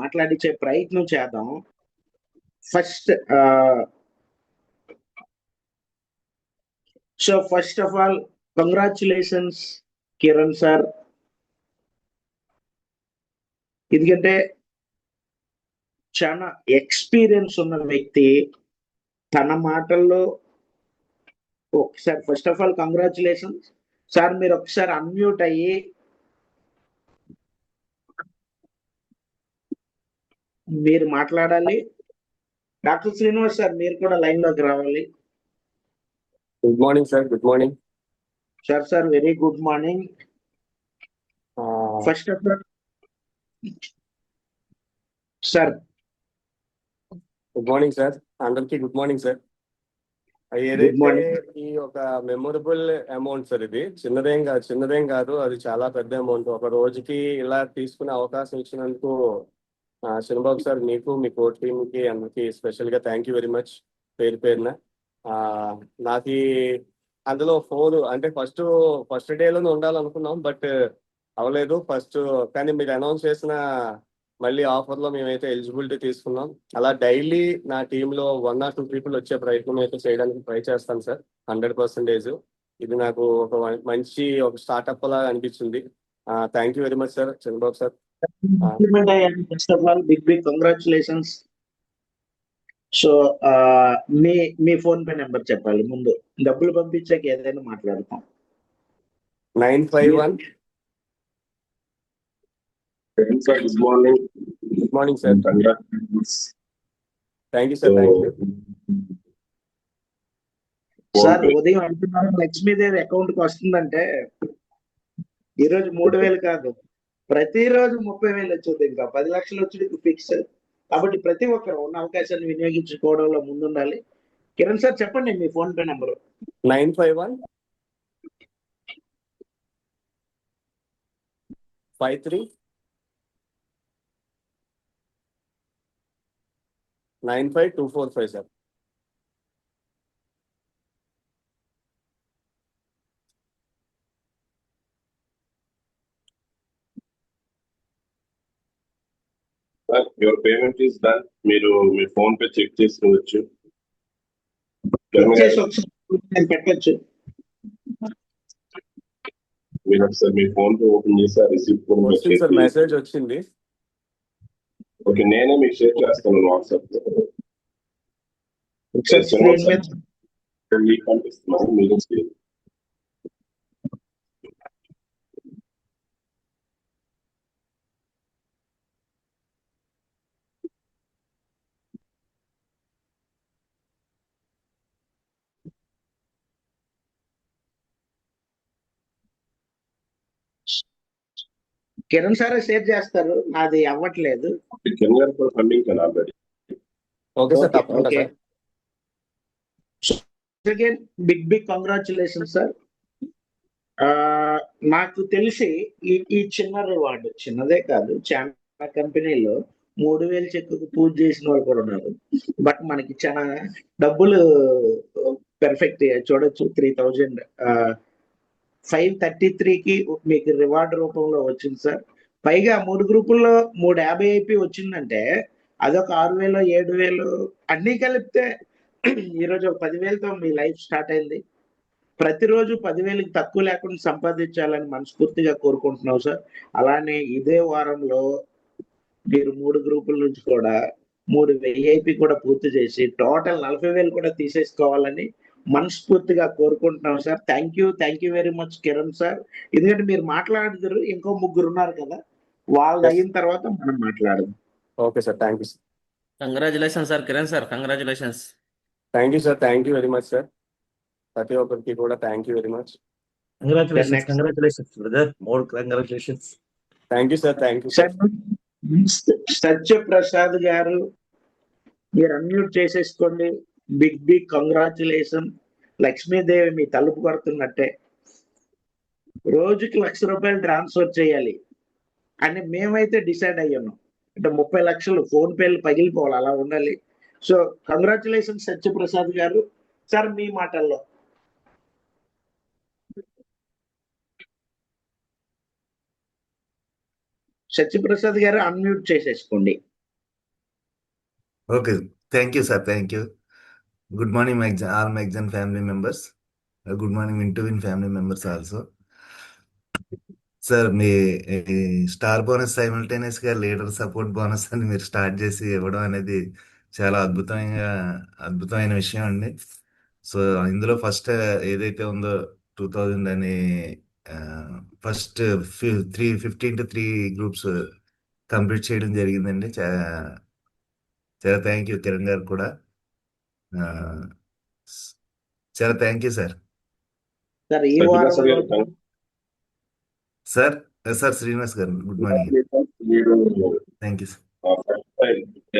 మాట్లాడించే ప్రయత్నం చేద్దాం. First first of all congratulations Kiran sir. ఎందుకంటే చాలా ఎక్స్పీరియన్స్ ఉన్న వ్యక్తి తన మాటల్లో ఒకసారి first of all congratulations sir. మీరు ఒకసారి అన్మ్యూట్ అయ్యి మీరు మాట్లాడాలి. డాక్టర్ శ్రీనివాస్ సార్ మీరు కూడా లైన్ లోకి రావాలి. Good morning sir. Good morning sir. Very good morning. First of all sir good morning sir. అందరికి good morning sir. Good morning. ఈ ఒక మెమొరబుల్ అమౌంట్ సార్. ఇది చిన్నదేం కాదు, అది చాలా పెద్ద అమౌంట్. ఒక రోజుకి ఇలా తీసుకునే అవకాశం ఇచ్చినందుకు చిన్నబాబు సార్ మీకు, మీ కోచ్ టీమ్కి అందరికి స్పెషల్ గా థ్యాంక్ యూ వెరీ మచ్ పేరు పేరున. నాకు అందులో 4 అంటే ఫస్ట్ డేలోనే ఉండాలనుకున్నాం, బట్ అవ్వలేదు కానీ మీరు అనౌన్స్ చేసిన మళ్ళీ ఆఫర్లో మేమైతే ఎలిజిబిలిటీ తీసుకున్నాం. అలా డైలీ నా టీంలో 1 or 2 people వచ్చే ప్రయత్నం అయితే చేయడానికి ట్రై చేస్తాను సార్. 100%. ఇది నాకు ఒక మంచి ఒక స్టార్ట్అప్ లాగా అనిపించింది. Thank you very much sir Chandrababu sir. First of all big congratulations. So మీ ఫోన్ పే నెంబర్ చెప్పాలి ముందు. డబ్బులు పంపించాక ఏదైనా మాట్లాడతాం. 951. Good morning. Good morning sir. Thank you sir. Thank you sir. ఉదయం అంటున్నారు లక్ష్మీదేవి అకౌంట్ కి వస్తుందంటే ఈరోజు 3,000 కాదు, ప్రతిరోజు 30,000 వచ్చేది. ఇంకా 10 లక్షలు వచ్చేది ఫిక్స్. కాబట్టి ప్రతి ఒక్కరు ఉన్న అవకాశాన్ని వినియోగించుకోవడంలో ముందుండాలి. కిరణ్ సార్ చెప్పండి మీ PhonePe number. 951 53 95245 sir. Your payment is done. మీరు మీ ఫోన్ పే చెక్ చేసుకోవచ్చు. పెట్టచ్చు. మీరు ఒకసారి మీ ఫోన్ పే ఓపెన్ చేసి రిసీప్ట్ సార్ మెసేజ్ వచ్చింది. ఓకే, నేనే మీకు షేర్ చేస్తాను వాట్సాప్ లో. పంపిస్తున్నాను మీరు. కిరణ్ సార్ షేర్ చేస్తారు, నాది అవ్వట్లేదు. కిరణ్ గారు కూడా ఫండింగ్ కదా ఆల్రెడీ. ఓకే సార్, తప్పకుండా సార్. Again big congratulation sir. నాకు తెలిసి ఈ చిన్న రివార్డు చిన్నదే కాదు, చాలా కంపెనీలో 3,000 చెక్కుకు పూజ చేసిన వాళ్ళు కూడా ఉన్నారు. బట్ మనకి చాలా డబ్బులు పెర్ఫెక్ట్ చూడొచ్చు. 3,533కి మీకు రివార్డ్ రూపంలో వచ్చింది సార్. పైగా 3 గ్రూపుల్లో 350 IP వచ్చిందంటే అదొక 6,000 7,000 అన్నీ కలిపితే ఈరోజు ఒక 10,000తో మీ లైఫ్ స్టార్ట్ అయింది. ప్రతిరోజు 10,000కి తక్కువ లేకుండా సంపాదించాలని మనస్ఫూర్తిగా కోరుకుంటున్నాం సార్. అలానే ఇదే వారంలో మీరు 3 గ్రూపుల నుంచి కూడా 3,000 IP కూడా పూర్తి చేసి టోటల్ 40,000 కూడా తీసేసుకోవాలని మనస్ఫూర్తిగా కోరుకుంటున్నాం sir. Thank you very much Kiran sir. ఎందుకంటే మీరు మాట్లాడుతారు, ఇంకో 3 ఉన్నారు కదా, వాళ్ళు అయిన తర్వాత మనం మాట్లాడదాం. Okay sir, thank you sir. Congratulations sir Kiran sir. Congratulations. Thank you sir. Thank you very much sir. ప్రతి ఒక్కరికి కూడా thank you very much. Congratulations brother. More congratulations. Thank you sir. Thank you sir. Satyaprasad గారు మీరు unmute చేసేసుకోండి. Big congratulation. Lakshmidevi మీ తలుపు కొడుతున్నట్టే. రోజుకి ₹1,00,000 transfer చేయాలి అని మేమైతే డిసైడ్ అయ్యాము. అంటే 30 లక్షలు ఫోన్ పేలు పగిలిపోవాలి, అలా ఉండాలి. సో కంగ్రాచులేషన్ సత్యప్రసాద్ గారు. సార్ మీ మాటల్లో. సత్యప్రసాద్ గారు అన్మ్యూట్ చేసేసుకోండి. Okay. Thank you, sir. Thank you. Good morning, all Magzan family members. Good morning, Intuvin family members also. Sir మీ స్టార్ బోనస్ సైమల్టేనియస్ గా లీడర్ సపోర్ట్ బోనస్ అని మీరు స్టార్ట్ చేసి ఇవ్వడం అనేది చాలా అద్భుతమైన విషయం అండి. సో ఇందులో ఫస్ట్ ఏదైతే ఉందో 2000 అని ఫస్ట్ 15 to 3 గ్రూప్స్ కంప్లీట్ చేయడం జరిగిందండి. చాలా థ్యాంక్ యూ కిరణ్ గారు కూడా. చాలా థ్యాంక్ యూ సార్. సార్ ఈ సత్యప్రసాద్ వారంలో గారు సార్ శ్రీనివాస్ గారు గుడ్ మార్నింగ్. మీరు thank you sir.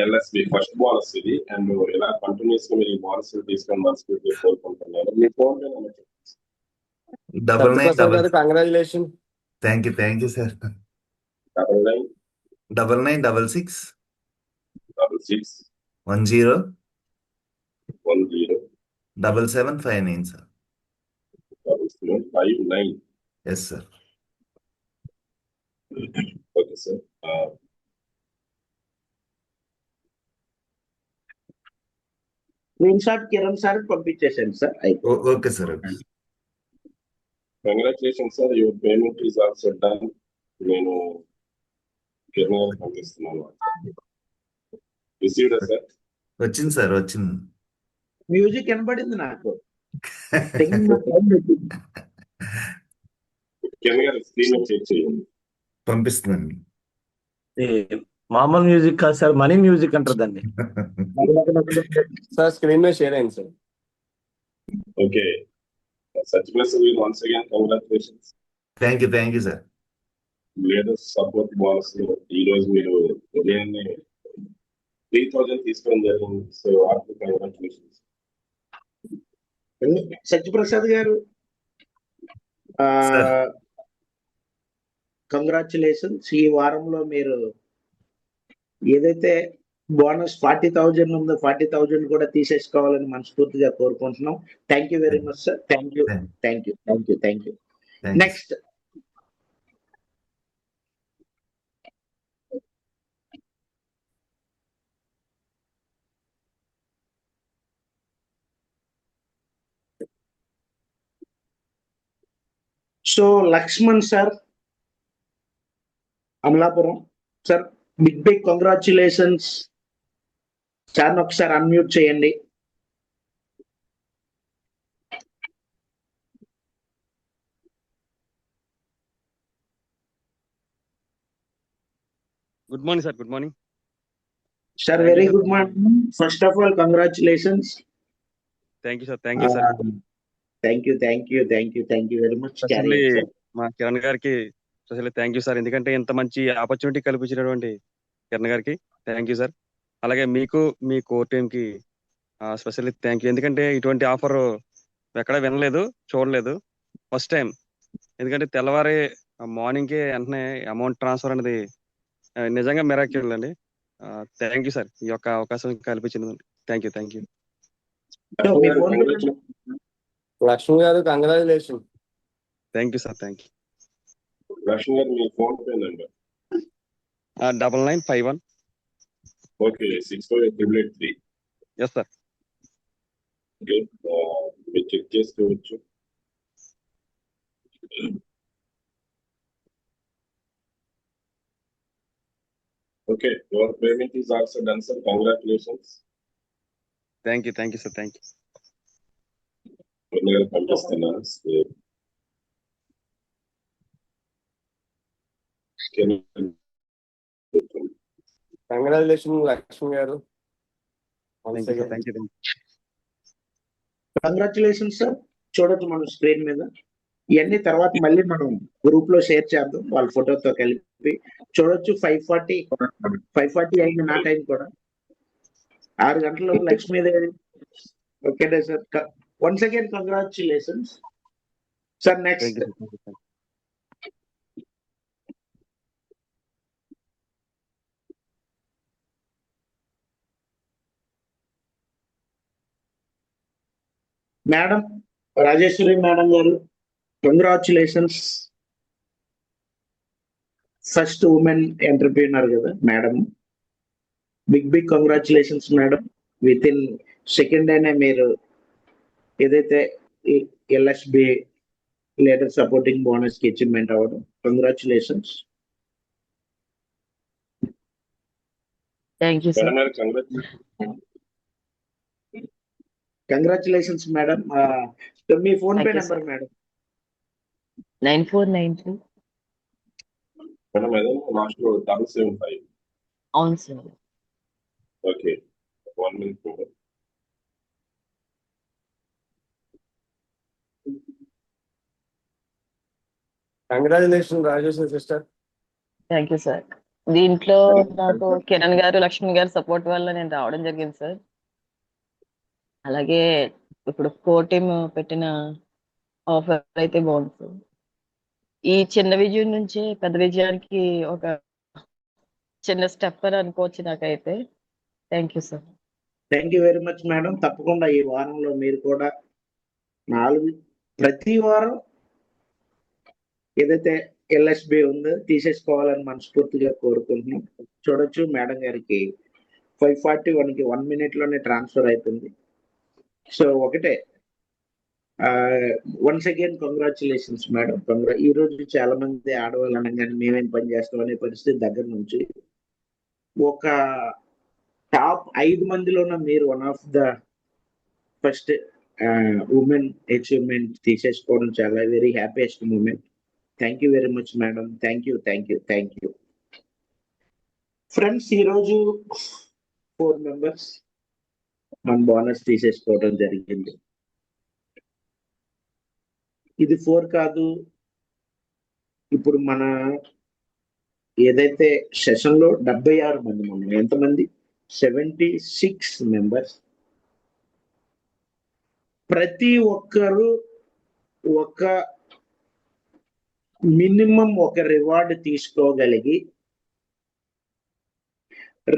LSB first bonus ఇది, అండ్ ఇలా కంటిన్యూస్ గా మీరు ఈ బోనస్ తీసుకొని మనస్ఫూర్తిగా కోరుకుంటున్నాను. మీ ఫోన్ పే నెంబర్ సత్యప్రసాద్ గారు congratulation. Thank you sir. 9966 10 10 7759 sir. 759. Yes sir. Okay sir. Screen shot Kiran sir పంపించేసాను sir. Okay sir. Okay. Congratulation sir, your payment is also done. నేను కిరణ్ గారికి పంపిస్తున్నాను. Received sir. వచ్చింది సార్, వచ్చింది. మ్యూజిక్ వినబడింది నాకు. కిరణ్ గారు స్క్రీన్ చెక్ చేయండి. పంపిస్తున్నాను. మామూలు మ్యూజిక్ కాదు సార్, మనీ మ్యూజిక్ అంటారు దాన్ని. సార్ స్క్రీన్ మీద షేర్ అయింది సార్. ఓకే. సత్యప్రసాద్ గారు once again congratulations. Thank you sir. Leaders support bonus ఈ రోజు మీరు ఉదయాన్నే 3000 తీసుకోవడం జరిగింది. సో వాటికి కంగ్రాచులేషన్స్. సత్యప్రసాద్ గారు Sir. కంగ్రాచులేషన్స్. ఈ వారంలో మీరు ఏదైతే బోనస్ 40,000 ఉందో 40,000 కూడా తీసేసుకోవాలని మనస్ఫూర్తిగా కోరుకుంటున్నాం. Thank you very much sir. Thank you. Next so Lakshman sir, Amalapuram sir, big congratulations sir. ఒకసారి అన్మ్యూట్ చేయండి. Good morning sir. Good morning sir. Very good morning. First of all congratulations. Thank you sir. Thank you sir. Thank you very much. మా కిరణ్ గారికి specially thank you sir. ఎందుకంటే ఇంత మంచి opportunity కల్పించినటువంటి కిరణ్ గారికి thank you sir. అలాగే మీకు, మీ core team కి స్పెషల్లీ థ్యాంక్ యూ. ఎందుకంటే ఇటువంటి ఆఫర్ ఎక్కడ వినలేదు, చూడలేదు, ఫస్ట్ టైం. ఎందుకంటే తెల్లవారి మార్నింగ్ కి వెంటనే అమౌంట్ ట్రాన్స్ఫర్ అనేది నిజంగా మిరాకిల్ అండి. థ్యాంక్ యూ సార్, ఈ యొక్క అవకాశం కల్పించినందుకు. Thank you. లక్ష్మి గారు congratulation. Thank you sir. Thank you. Lakshmi గారు మీ PhonePe number 9951. Okay 64883. Yes sir. Okay, మీరు చెక్ చేసుకోవచ్చు. Okay, your payment is also done sir. Congratulations. Thank you sir. Thank you. పంపిస్తున్నాను. కంగ్రాచులేషన్ లక్ష్మి గారు. Thank you. Congratulations sir. చూడొచ్చు మనం screen మీద. ఇవన్నీ తర్వాత మళ్ళీ మనం గ్రూప్ లో షేర్ చేద్దాం వాళ్ళ ఫోటోతో కలిపి. చూడొచ్చు 5:40 అయింది నా టైం కూడా. 6 గంటల లక్ష్మీదేవి. ఓకేనా sir. Once again congratulations sir. Next madam Rajeshwari madam గారు, కంగ్రాచులేషన్స్. ఫస్ట్ ఉమెన్ ఎంటర్ప్రీనర్ కదా madam. Big congratulations madam. Within second అయినా మీరు ఏదైతే ఎల్ఎస్బి లీడర్ సపోర్టింగ్ బోనస్ కి అచీవ్మెంట్ అవ్వడం, congratulations. Thank you sir. Madam గారు కంగ్రాచులేషన్. Congratulations madam. మీ PhonePe Thank you, number sir. Madam. 9493. Madam ఏదో last లో 775. అవును sir. Okay 1 minute. Congratulation Rajeshwari sister. Thank you sir. దీంట్లో Madam, నాకు కిరణ్ గారు, లక్ష్మి గారు సపోర్ట్ వల్ల నేను రావడం జరిగింది సార్. అలాగే ఇప్పుడు కోర్ టీమ్ పెట్టిన ఆఫర్ అయితే బాగుంది సార్. ఈ చిన్న విజయం నుంచి పెద్ద విజయానికి ఒక చిన్న స్టెప్ అని అనుకోవచ్చు నాకైతే. Thank you sir. Thank you very much madam. తప్పకుండా ఈ వారంలో మీరు కూడా 4 ప్రతి వారం ఏదైతే ఎల్ఎస్బి ఉందో తీసేసుకోవాలని మనస్ఫూర్తిగా కోరుకుంటున్నాం. చూడొచ్చు మేడం గారికి 541కి 1 minute లోనే ట్రాన్స్ఫర్ అవుతుంది. సో ఒకటే వన్స్ అగైన్ కంగ్రాచులేషన్స్ మేడం. ఈ రోజు చాలా మంది ఆడవాళ్ళు అనగానే మేమేం పని చేస్తాం అనే పరిస్థితి దగ్గర నుంచి ఒక టాప్ 5 మందిలోన మీరు one of the first women achievement తీసేసుకోవడం చాలా very happiest moment. Thank you very much madam. Thank you. Friends, ఈరోజు 4 members మన బోనస్ తీసేసుకోవడం జరిగింది. ఇది 4 కాదు, ఇప్పుడు మన ఏదైతే సెషన్ లో 76 మంది ఉన్నాం. ఎంతమంది? 76 members. ప్రతి ఒక్కరు ఒక మినిమం ఒక రివార్డ్ తీసుకోగలిగి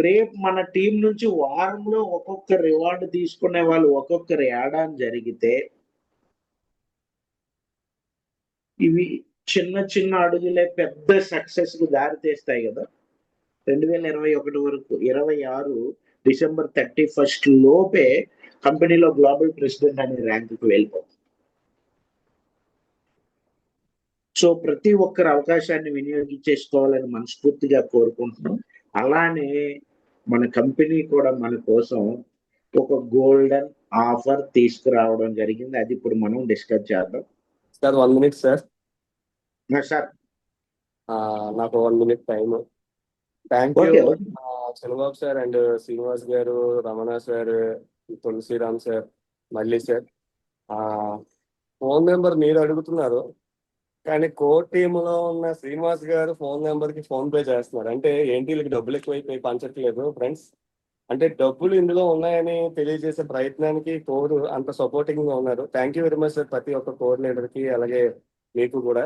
రేపు మన టీం నుంచి వారంలో ఒక్కొక్క రివార్డు తీసుకునే వాళ్ళు ఒక్కొక్కరు ఏడాది జరిగితే ఇవి చిన్న చిన్న అడుగులే పెద్ద సక్సెస్ కు దారి తీస్తాయి కదా. 2021 వరకు 26 December 31st లోపే కంపెనీలో గ్లోబల్ ప్రెసిడెంట్ అనే ర్యాంకుకు వెళ్ళిపోతుంది. సో ప్రతి ఒక్కరు అవకాశాన్ని వినియోగించేసుకోవాలని మనస్ఫూర్తిగా కోరుకుంటున్నాం. అలానే మన కంపెనీ కూడా మన కోసం ఒక గోల్డెన్ ఆఫర్ తీసుకురావడం జరిగింది. అది ఇప్పుడు మనం డిస్కస్ చేద్దాం. Sir 1 minute sir. సార్ నాకు 1 minute time. Thank you okay. Chandrababu sir and Srinivas గారు, రమణ సార్, తులసిరామ్ సార్, మళ్ళీ సార్. ఫోన్ నెంబర్ మీరు అడుగుతున్నారు, కానీ కోర్ టీంలో ఉన్న శ్రీనివాస్ గారు ఫోన్ నెంబర్ కి ఫోన్ పే చేస్తున్నారు. అంటే ఏంటి, వీళ్ళకి డబ్బులు ఎక్కువైపోయి పంచట్లేదు ఫ్రెండ్స్. అంటే డబ్బులు ఇందులో ఉన్నాయని తెలియజేసే ప్రయత్నానికి కోర్ అంత సపోర్టింగ్ గా ఉన్నారు. Thank you very much sir ప్రతి ఒక్క కోర్ లీడర్ కి, అలాగే మీకు కూడా.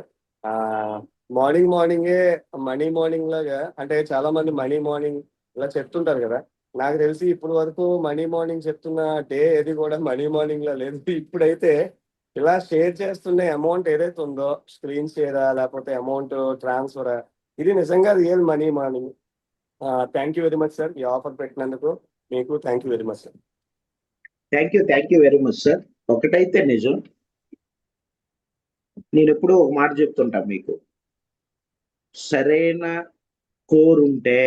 మార్నింగే మనీ మార్నింగ్ లాగా, అంటే చాలా మంది మనీ మార్నింగ్ ఇలా చెప్తుంటారు కదా. నాకు తెలిసి ఇప్పటి వరకు మనీ మార్నింగ్ చెప్తున్న డే ఏది కూడా మనీ మార్నింగ్ లా లేదు. ఇప్పుడైతే ఇలా షేర్ చేస్తున్న అమౌంట్ ఏదైతే ఉందో, స్క్రీన్ షేరా లేకపోతే అమౌంట్ ట్రాన్స్ఫరా, ఇది నిజంగా real money morning. Thank you very much sir ఈ ఆఫర్ పెట్టినందుకు. మీకు thank you very much sir. Thank you very much sir. ఒకటైతే నిజం, నేను ఎప్పుడూ ఒక మాట చెప్తుంటా మీకు, సరైన కోర్ ఉంటే,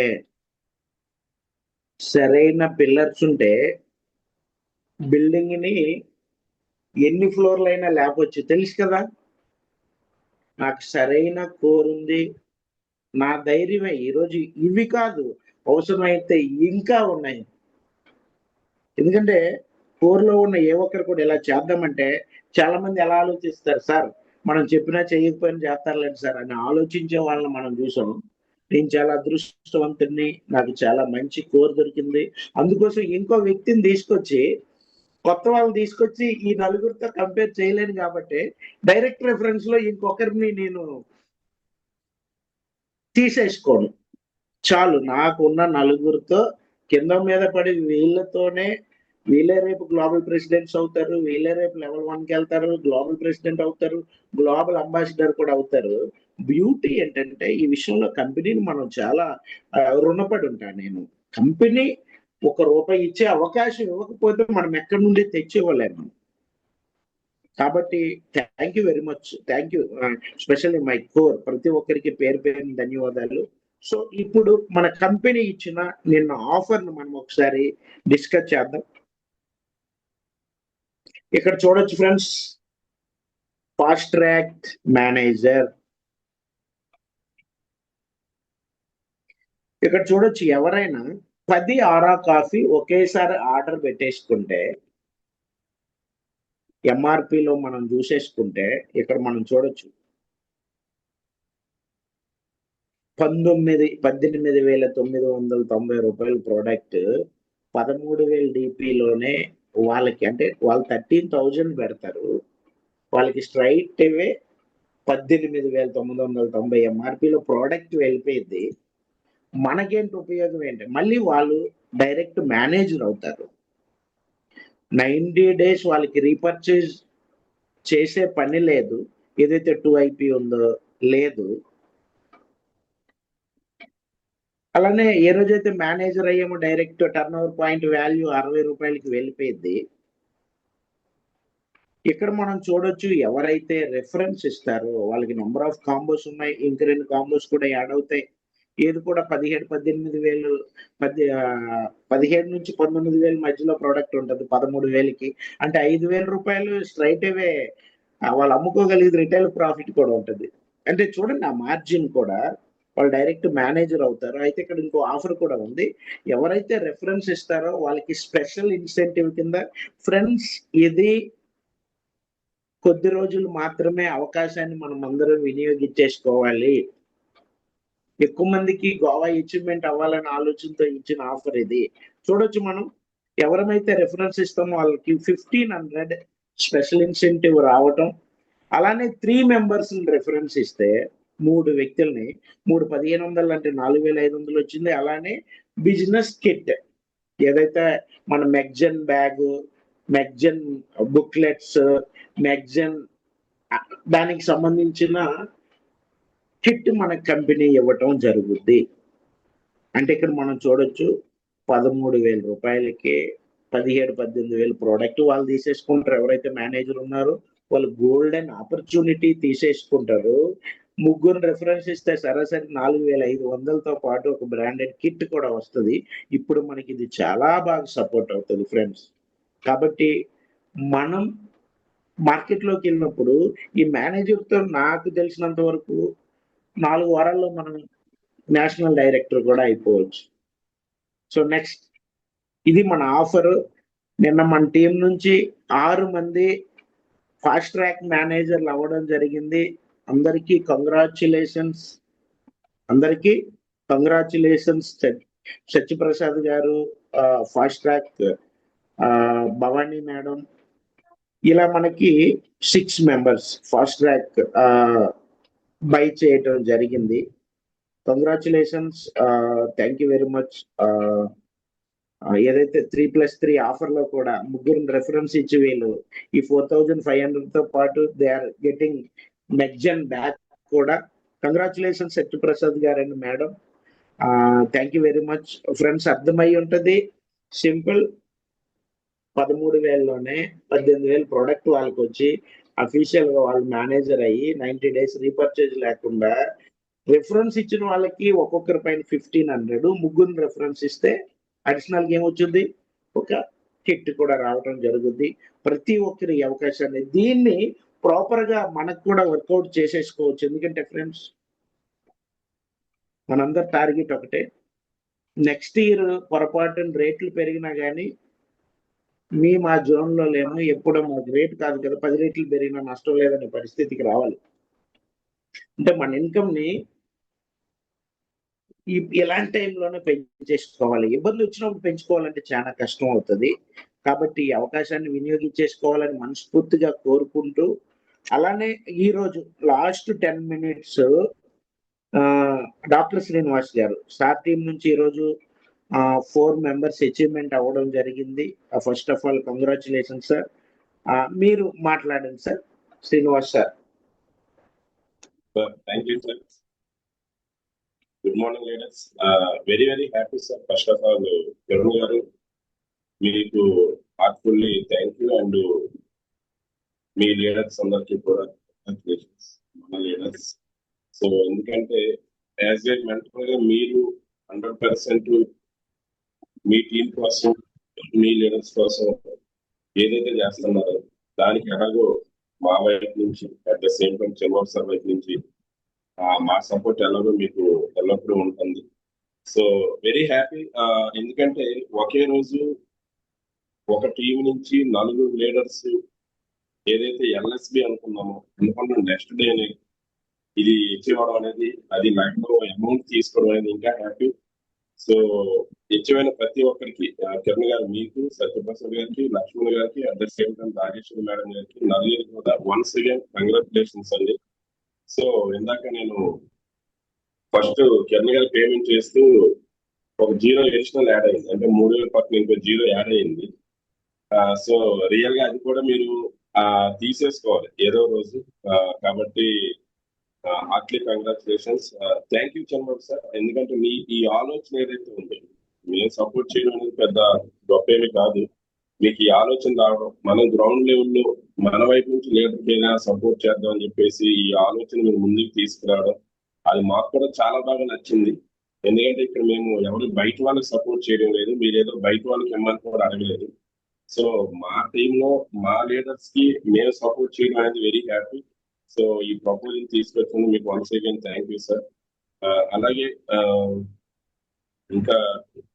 సరైన పిల్లర్స్ ఉంటే బిల్డింగ్ ని ఎన్ని ఫ్లోర్లు అయినా లేపొచ్చు. తెలుసు కదా, నాకు సరైన కోర్ ఉంది, నా ధైర్యమే. ఈరోజు ఇవి కాదు, అవసరమైతే ఇంకా ఉన్నాయి. ఎందుకంటే కోర్లో ఉన్న ఏ ఒక్కరు కూడా ఇలా చేద్దామంటే చాలా మంది ఎలా ఆలోచిస్తారు, సార్ మనం చెప్పినా చేయకపోయినా చేస్తారులేండి సార్ అని ఆలోచించే వాళ్ళని మనం చూసాం. నేను చాలా అదృష్టవంతుడిని, నాకు చాలా మంచి కోర్ దొరికింది. అందుకోసం ఇంకో వ్యక్తిని తీసుకొచ్చి, కొత్త వాళ్ళని తీసుకొచ్చి ఈ నలుగురితో కంపేర్ చేయలేను కాబట్టి డైరెక్ట్ రెఫరెన్స్ లో ఇంకొకరిని నేను తీసేసుకోను. చాలు, నాకున్న నలుగురితో కింద మీద పడి వీళ్ళే రేపు గ్లోబల్ ప్రెసిడెంట్స్ అవుతారు, వీళ్ళే రేపు లెవెల్ 1కి వెళ్తారు, గ్లోబల్ ప్రెసిడెంట్ అవుతారు, గ్లోబల్ అంబాసిడర్ కూడా అవుతారు. బ్యూటీ ఏంటంటే ఈ విషయంలో కంపెనీని మనం చాలా రుణపడి ఉంటాను నేను. కంపెనీ ₹1 ఇచ్చే అవకాశం ఇవ్వకపోతే మనం ఎక్కడి నుండి తెచ్చేవాళ్ళేము. కాబట్టి thank you very much. Thank you. Specially my core ప్రతి ఒక్కరికి పేరు పేరున ధన్యవాదాలు. సో ఇప్పుడు మన కంపెనీ ఇచ్చిన నిన్న ఆఫర్ను మనం ఒకసారి డిస్కస్ చేద్దాం. ఇక్కడ చూడొచ్చు ఫ్రెండ్స్, ఫాస్ట్ ట్రాక్ మేనేజర్. ఇక్కడ చూడొచ్చు, ఎవరైనా 10 ఆరా కాఫీ ఒకేసారి ఆర్డర్ పెట్టేసుకుంటే ఎంఆర్పిలో మనం చూసేసుకుంటే ఇక్కడ మనం చూడొచ్చు 18,990 రూపాయల ప్రోడక్ట్ 13,000 డిపిలోనే వాళ్ళకి, అంటే వాళ్ళు 13,000 పెడతారు, వాళ్ళకి స్ట్రైట్ అవే 18,990 ఎంఆర్పిలో ప్రోడక్ట్ వెళ్ళిపోయింది. మనకేంటి ఉపయోగం ఏంటి, మళ్ళీ వాళ్ళు డైరెక్ట్ మేనేజర్ అవుతారు. 90 days వాళ్ళకి రీపర్చేజ్ చేసే పని లేదు, ఏదైతే 2IP ఉందో లేదు. అలానే ఏ రోజైతే మేనేజర్ అయ్యామో direct turnover point value 60 రూపాయలకి వెళ్ళిపోయింది. ఇక్కడ మనం చూడొచ్చు, ఎవరైతే రెఫరెన్స్ ఇస్తారో వాళ్ళకి నెంబర్ ఆఫ్ కాంబోస్ ఉన్నాయి, ఇంక 2 కాంబోస్ కూడా యాడ్ అవుతాయి. ఏది కూడా 17,000 నుంచి 19,000 మధ్యలో ప్రోడక్ట్ ఉంటుంది 13,000కి. అంటే 5,000 రూపాయలు స్ట్రైట్ అవే వాళ్ళు అమ్ముకోగలిగేది రిటైల్ ప్రాఫిట్ కూడా ఉంటుంది. అంటే చూడండి, ఆ మార్జిన్ కూడా వాళ్ళు డైరెక్ట్ మేనేజర్ అవుతారు. అయితే ఇక్కడ ఇంకో ఆఫర్ కూడా ఉంది, ఎవరైతే రెఫరెన్స్ ఇస్తారో వాళ్ళకి స్పెషల్ ఇన్సెంటివ్ కింద ఫ్రెండ్స్ ఇది కొద్ది రోజులు మాత్రమే అవకాశాన్ని మనం అందరం వినియోగించేసుకోవాలి. ఎక్కువ మందికి గోవా అచీవ్మెంట్ అవ్వాలనే ఆలోచనతో ఇచ్చిన ఆఫర్ ఇది. చూడొచ్చు, మనం ఎవరైతే రెఫరెన్స్ ఇస్తామో వాళ్ళకి 1,500 స్పెషల్ ఇన్సెంటివ్ రావటం. అలానే 3 మెంబర్స్ రెఫరెన్స్ ఇస్తే 3 వ్యక్తుల్ని 1,500 అంటే 4,500 వచ్చింది. అలానే బిజినెస్ కిట్, ఏదైతే మన మెగ్జన్ బ్యాగ్, మెగ్జన్ బుక్లెట్స్, మెగ్జన్ దానికి సంబంధించిన కిట్ మన కంపెనీ ఇవ్వటం జరుగుద్ది. అంటే ఇక్కడ మనం చూడొచ్చు, 13,000 రూపాయలకి 17,000-18,000 ప్రోడక్ట్ వాళ్ళు తీసేసుకుంటారు. ఎవరైతే మేనేజర్ ఉన్నారో వాళ్ళు గోల్డెన్ ఆపర్చునిటీ తీసేసుకుంటారు. 3 రెఫరెన్స్ ఇస్తే సరాసరి 4,500తో పాటు ఒక బ్రాండెడ్ కిట్ కూడా వస్తుంది. ఇప్పుడు మనకి ఇది చాలా బాగా సపోర్ట్ అవుతుంది ఫ్రెండ్స్. కాబట్టి మనం మార్కెట్లోకి వెళ్ళినప్పుడు ఈ మేనేజర్తో నాకు తెలిసినంత వరకు 4 వారాల్లో మనం నేషనల్ డైరెక్టర్ కూడా అయిపోవచ్చు. సో నెక్స్ట్, ఇది మన ఆఫర్. నిన్న మన టీం నుంచి 6 మంది ఫాస్ట్ ట్రాక్ మేనేజర్లు అవ్వడం జరిగింది. అందరికీ కంగ్రాచులేషన్స్. సత్యప్రసాద్ గారు, ఫాస్ట్ ట్రాక్ భవానీ మేడం, ఇలా మనకి 6 మెంబర్స్ ఫాస్ట్ ట్రాక్ బై చేయటం జరిగింది. Congratulations, thank you very much. ఏదైతే 3+3 ఆఫర్ లో కూడా 3 రెఫరెన్స్ ఇచ్చి వీళ్ళు ఈ 4,500తో పాటు దే ఆర్ గెటింగ్ మెగ్జన్ బ్యాక్ కూడా. కంగ్రాచులేషన్స్ సత్యప్రసాద్ గారు and madam, thank you very much. Friends, అర్థమై ఉంటది, సింపుల్. 13,000లోనే 18,000 ప్రోడక్ట్ వాళ్ళకి వచ్చి అఫీషియల్ గా వాళ్ళు మేనేజర్ అయ్యి 90 days రీపర్చేజ్ లేకుండా రిఫరెన్స్ ఇచ్చిన వాళ్ళకి ఒక్కొక్కరి పైన 1,500, 3 రెఫరెన్స్ ఇస్తే అడిషనల్ గా ఏమొచ్చింది, ఒక కిట్ కూడా రావడం జరుగుద్ది. ప్రతి ఒక్కరి అవకాశాన్ని దీన్ని ప్రాపర్ గా మనకు కూడా వర్కౌట్ చేసేసుకోవచ్చు. ఎందుకంటే ఫ్రెండ్స్, మనందరి టార్గెట్ ఒకటే, నెక్స్ట్ ఇయర్ పొరపాటున రేట్లు పెరిగినా కానీ మా జోన్ లో లేము, ఎప్పుడో మాకు రేట్ కాదు కదా, 10 రేట్లు పెరిగినా నష్టం లేదనే పరిస్థితికి రావాలి. అంటే మన ఇన్కమ్ ని ఎలాంటి టైంలోనే పెంచేసుకోవాలి. ఇబ్బంది వచ్చినప్పుడు పెంచుకోవాలంటే చాలా కష్టం అవుతుంది. కాబట్టి ఈ అవకాశాన్ని వినియోగించేసుకోవాలని మనస్ఫూర్తిగా కోరుకుంటూ, అలానే ఈ రోజు లాస్ట్ 10 minutes డాక్టర్ శ్రీనివాస్ గారు స్టార్ టీం నుంచి ఈరోజు 4 మెంబర్స్ అచీవ్మెంట్ అవ్వడం జరిగింది. First of all congratulations sir. మీరు మాట్లాడండి sir, Srinivas sir. Thank you sir. Good morning leaders. Very very happy sir. First of all Kiran గారు మీకు heartfully thank you. And me leaders అందరికీ కూడా కంగ్రాచులేషన్స్, మన లీడర్స్. సో ఎందుకంటే యాజ్ ఏ మెంటర్ గా మీరు 100% మీ టీం కోసం, మీ లీడర్స్ కోసం ఏదైతే చేస్తున్నారో దానికి ఎలాగో మా వైపు నుంచి at the same time Chandrababu sir వైపు నుంచి మా సపోర్ట్ ఎలాగో మీకు ఎల్లప్పుడూ ఉంటుంది. So very happy. ఎందుకంటే ఒకే రోజు ఒక టీం నుంచి 4 లీడర్స్ ఏదైతే ఎల్ఎస్బి అనుకున్నామో అనుకున్న నెక్స్ట్ డేనే ఇది ఇచ్చేవడం అనేది, అది లైఫ్లో అమౌంట్ తీసుకోవడం అనేది ఇంకా హ్యాపీ. సో ఇచ్చేవైన ప్రతి ఒక్కరికి కిరణ్ గారు, మీకు, సత్యప్రసాద్ గారికి, లక్ష్మణ్ గారికి, at the same time Rajeshwari madam గారికి, నలుగురికి కూడా వన్స్ అగైన్ కంగ్రాచులేషన్స్ అండి. సో ఇందాక నేను ఫస్ట్ కిరణ్ గారు పేమెంట్ చేస్తూ ఒక 0 అడిషనల్ యాడ్ అయింది, అంటే 3,000 పక్కన ఇంకో 0 యాడ్ అయింది. సో రియల్ గా అది కూడా మీరు తీసేసుకోవాలి ఏదో రోజు. కాబట్టి Hartley congratulations. Thank you Chandrababu sir. ఎందుకంటే మీ ఈ ఆలోచన ఏదైతే ఉంది, మేము సపోర్ట్ చేయడం అనేది పెద్ద గొప్ప ఏమి కాదు. మీకు ఈ ఆలోచన రావడం, మనం గ్రౌండ్ లెవెల్లో మన వైపు నుంచి లీడర్కి ఏదైనా సపోర్ట్ చేద్దాం అని చెప్పేసి ఈ ఆలోచన మీరు ముందుకు తీసుకురావడం, అది మాకు కూడా చాలా బాగా నచ్చింది. ఎందుకంటే ఇక్కడ మేము ఎవరు బయట వాళ్ళకి సపోర్ట్ చేయడం లేదు, మీరు ఏదో బయట వాళ్ళకి ఇమ్మని కూడా అడగలేదు. సో మా టీంలో మా లీడర్స్ కి మేము సపోర్ట్ చేయడం అనేది వెరీ హ్యాపీ. సో ఈ ప్రపోజల్ తీసుకొచ్చింది మీకు once again thank you sir. అలాగే ఇంకా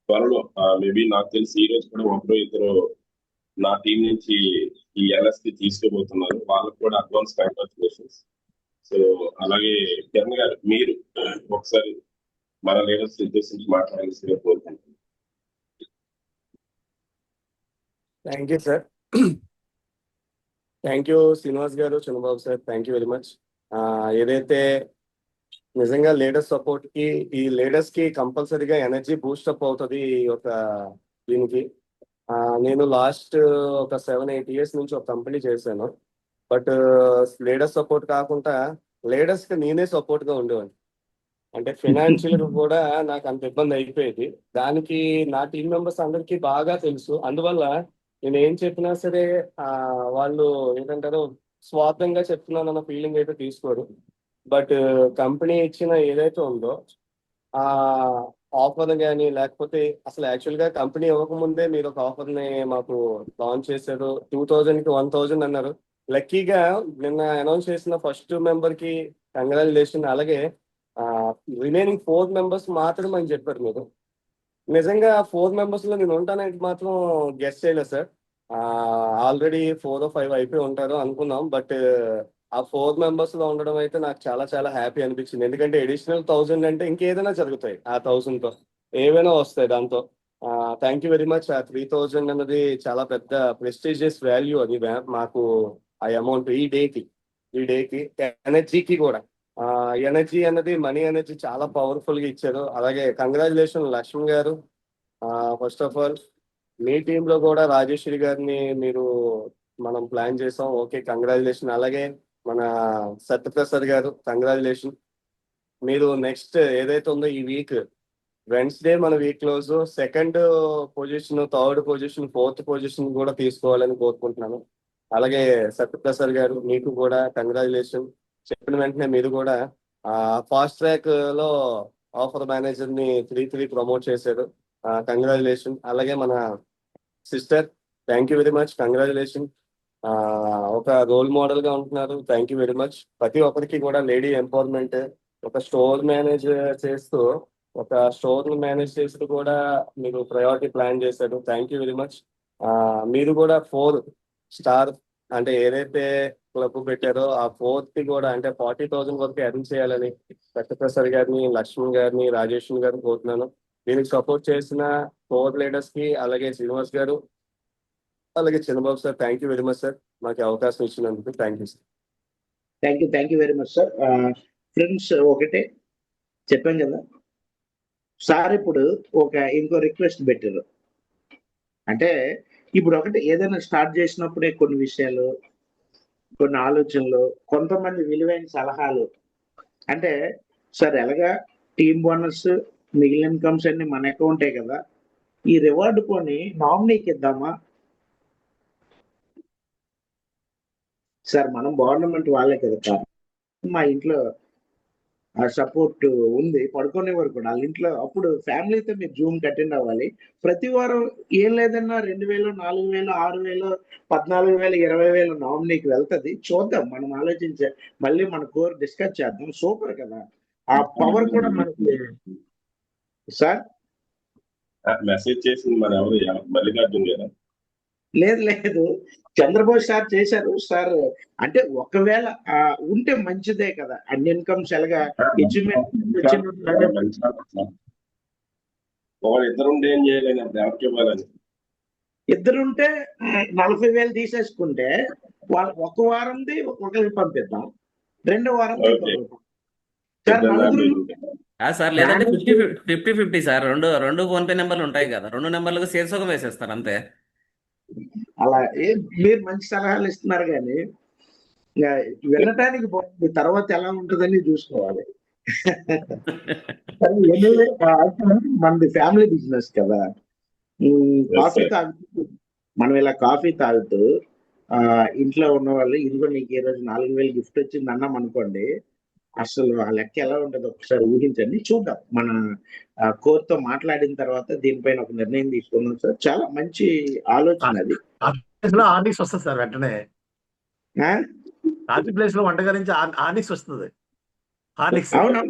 త్వరలో మేబీ నాకు తెలిసి ఈ రోజు కూడా ఒకరో ఇద్దరు నా టీం నుంచి ఈ ఎల్ఎస్కి తీసుకోబోతున్నారు, వాళ్ళకు కూడా అడ్వాన్స్ కంగ్రాచులేషన్స్. సో అలాగే కిరణ్ గారు మీరు ఒకసారి మన లీడర్స్ ఉద్దేశించి మాట్లాడాల్సిందిగా కోరుకుంటున్నాను. Thank you sir. Thank you Srinivas గారు, Chandrababu sir, thank you very much. ఏదైతే నిజంగా లీడర్ సపోర్ట్ కి, ఈ లీడర్స్ కి కంపల్సరీగా ఎనర్జీ బూస్టప్ అవుతుంది ఈ యొక్క దీనికి. నేను లాస్ట్ ఒక 7-8 years నుంచి ఒక కంపెనీ చేశాను. బట్ లీడర్ సపోర్ట్ కాకుండా లీడర్స్ కి నేనే సపోర్ట్ గా ఉండేవాడిని. అంటే ఫైనాన్షియల్ కూడా నాకు అంత ఇబ్బంది అయిపోయేది. దానికి నా టీం మెంబర్స్ అందరికీ బాగా తెలుసు. అందువల్ల నేను ఏం చెప్పినా సరే వాళ్ళు ఏంటంటారు, స్వార్థంగా చెప్తున్నానన్న ఫీలింగ్ అయితే తీసుకోరు. బట్ కంపెనీ ఇచ్చిన ఏదైతే ఉందో ఆ ఆఫర్ కానీ, లేకపోతే అసలు యాక్చువల్గా కంపెనీ ఇవ్వకముందే మీరు ఒక ఆఫర్ని మాకు లాంచ్ చేశారు. 2000కి 1000 అన్నారు. లక్కీగా నిన్న అనౌన్స్ చేసిన ఫస్ట్ మెంబర్కి కంగ్రాచులేషన్. అలాగే రిమైనింగ్ 4 members మాత్రమే అని చెప్పారు మీరు. నిజంగా 4 members లో నేను ఉంటానని మాత్రం గెస్ చేయలేదు సార్. ఆల్రెడీ 4 or 5 అయిపోయి ఉంటారు అనుకున్నాం. బట్ ఆ 4 members లో ఉండడం అయితే నాకు చాలా చాలా హ్యాపీ అనిపించింది. ఎందుకంటే అడిషనల్ 1000 అంటే ఇంకేదైనా జరుగుతాయి, ఆ 1000తో ఏవైనా వస్తాయి దాంతో. Thank you very much. ఆ 3000 అన్నది చాలా పెద్ద ప్రెస్టీజియస్ వాల్యూ అది మాకు. ఆ అమౌంట్ ఈ డేకి ఎనర్జీకి కూడా, ఎనర్జీ అన్నది, మనీ ఎనర్జీ చాలా పవర్ఫుల్ గా ఇచ్చారు. అలాగే కంగ్రాచులేషన్ లక్ష్మణ్ గారు. ఫస్ట్ ఆఫ్ ఆల్ మీ టీంలో కూడా రాజేశ్వరి గారిని మనం ప్లాన్ చేసాం. Okay, congratulation. అలాగే మన సత్యప్రసాద్ గారు కంగ్రాచులేషన్. మీరు నెక్స్ట్ ఏదైతే ఉందో ఈ వీక్ వెన్స్డే మన week close, 2nd position, 3rd position, 4th position కూడా తీసుకోవాలని కోరుకుంటున్నాను. అలాగే సత్యప్రసాద్ గారు మీకు కూడా కంగ్రాచులేషన్. చెప్పిన వెంటనే మీరు కూడా ఫాస్ట్ ట్రాక్ లో ఆఫర్ మేనేజర్ ని 3 ప్రమోట్ చేశారు. కంగ్రాచులేషన్. అలాగే మన sister, thank you very much, congratulation. ఒక రోల్ మోడల్ గా ఉంటున్నారు. Thank you very much. ప్రతి ఒక్కరికి కూడా లేడీ ఎంపవర్మెంట్, ఒక స్టోర్ మేనేజ్ చేస్తూ కూడా మీరు ప్రయారిటీ ప్లాన్ చేశారు. Thank you very much. మీరు కూడా 4 star అంటే ఏదైతే క్లబ్ పెట్టారో ఆ 4th కూడా, అంటే 40,000 వరకు ఎర్న్ చేయాలని సత్యప్రసాద్ గారిని, లక్ష్మణ్ గారిని, రాజేశ్వరి గారిని కోరుతున్నాను. దీనికి సపోర్ట్ చేసిన 4 leaders కి, అలాగే శ్రీనివాస్ గారు, అలాగే Chandrababu sir, thank you very much sir, మాకు అవకాశం ఇచ్చినందుకు. Thank you sir. Thank you very much sir. Friends, ఒకటే చెప్పాం కదా సార్, ఇప్పుడు ఇంకో రిక్వెస్ట్ పెట్టారు. అంటే ఇప్పుడు ఒకటి, ఏదైనా స్టార్ట్ చేసినప్పుడే కొన్ని విషయాలు, కొన్ని ఆలోచనలు, కొంతమంది విలువైన సలహాలు అంటే సార్ ఎలాగా టీమ్ బోనస్ మిగిలిన ఇన్కమ్స్ అన్ని మన అకౌంటే కదా, ఈ రివార్డ్ కొని నామినీకి ఇద్దామా సార్? మనం గవర్నమెంట్ వాళ్ళే కదా కాదు. మా ఇంట్లో ఆ సపోర్ట్ ఉంది, పడుకునేవారు కూడా వాళ్ళ ఇంట్లో. అప్పుడు ఫ్యామిలీతో మీరు జూమ్ అటెండ్ అవ్వాలి. ప్రతి వారం ఏం లేదన్నా 2000, 4000, 6000, 14,000, 20,000 నామినీకి వెళ్తది. చూద్దాం, మనం ఆలోచించే మళ్ళీ మన కోర్ డిస్కస్ చేద్దాం. సూపర్ కదా, ఆ పవర్ కూడా మనకి సార్. మెసేజ్ చేసింది మన ఎవరు మల్లికార్జున్ గారు. లేదు లేదు, చంద్రబోస్ సార్ చేశారు సార్. అంటే ఒకవేళ ఉంటే మంచిదే కదా, అన్ని ఇన్కమ్స్ ఎలాగా అచీవ్మెంట్ ఒకరు ఇద్దరుంటే ఏం చేయలేని ఎవరికి ఇవ్వాలని. ఇద్దరుంటే 40,000 తీసేసుకుంటే ఒక వారంది ఒకరికి పంపిద్దాం, రెండో వారం సార్ నలుగురు. సార్ లేదంటే 50-50 సార్, రెండు ఫోన్ పే నెంబర్లు ఉంటాయి కదా, 2 నెంబర్లకు సేర్సోగం వేసేస్తారు అంతే. అలా మీరు మంచి సలహాలు ఇస్తున్నారు, కానీ వినటానికి బాగుంది, తర్వాత ఎలా ఉంటుందని చూసుకోవాలి. మనది ఫ్యామిలీ బిజినెస్ కదా. కాఫీ తాగుతూ మనం ఇలా కాఫీ తాగుతూ ఇంట్లో ఉన్న వాళ్ళు ఇదిగో నీకు ఈ రోజు 4,000 గిఫ్ట్ వచ్చింది అన్నాం అనుకోండి, అసలు ఆ లెక్క ఎలా ఉంటుందో ఒకసారి ఊహించండి. చూద్దాం, మన కోర్టుతో మాట్లాడిన తర్వాత దీనిపైన ఒక నిర్ణయం తీసుకున్నాం సార్. చాలా మంచి ఆలోచన అది. ఆర్నిక్స్ వస్తుంది సార్ వెంటనే. కాఫీ ప్లేస్ లో వంటగది నుంచి ఆర్నిక్స్ వస్తుంది. అవునా?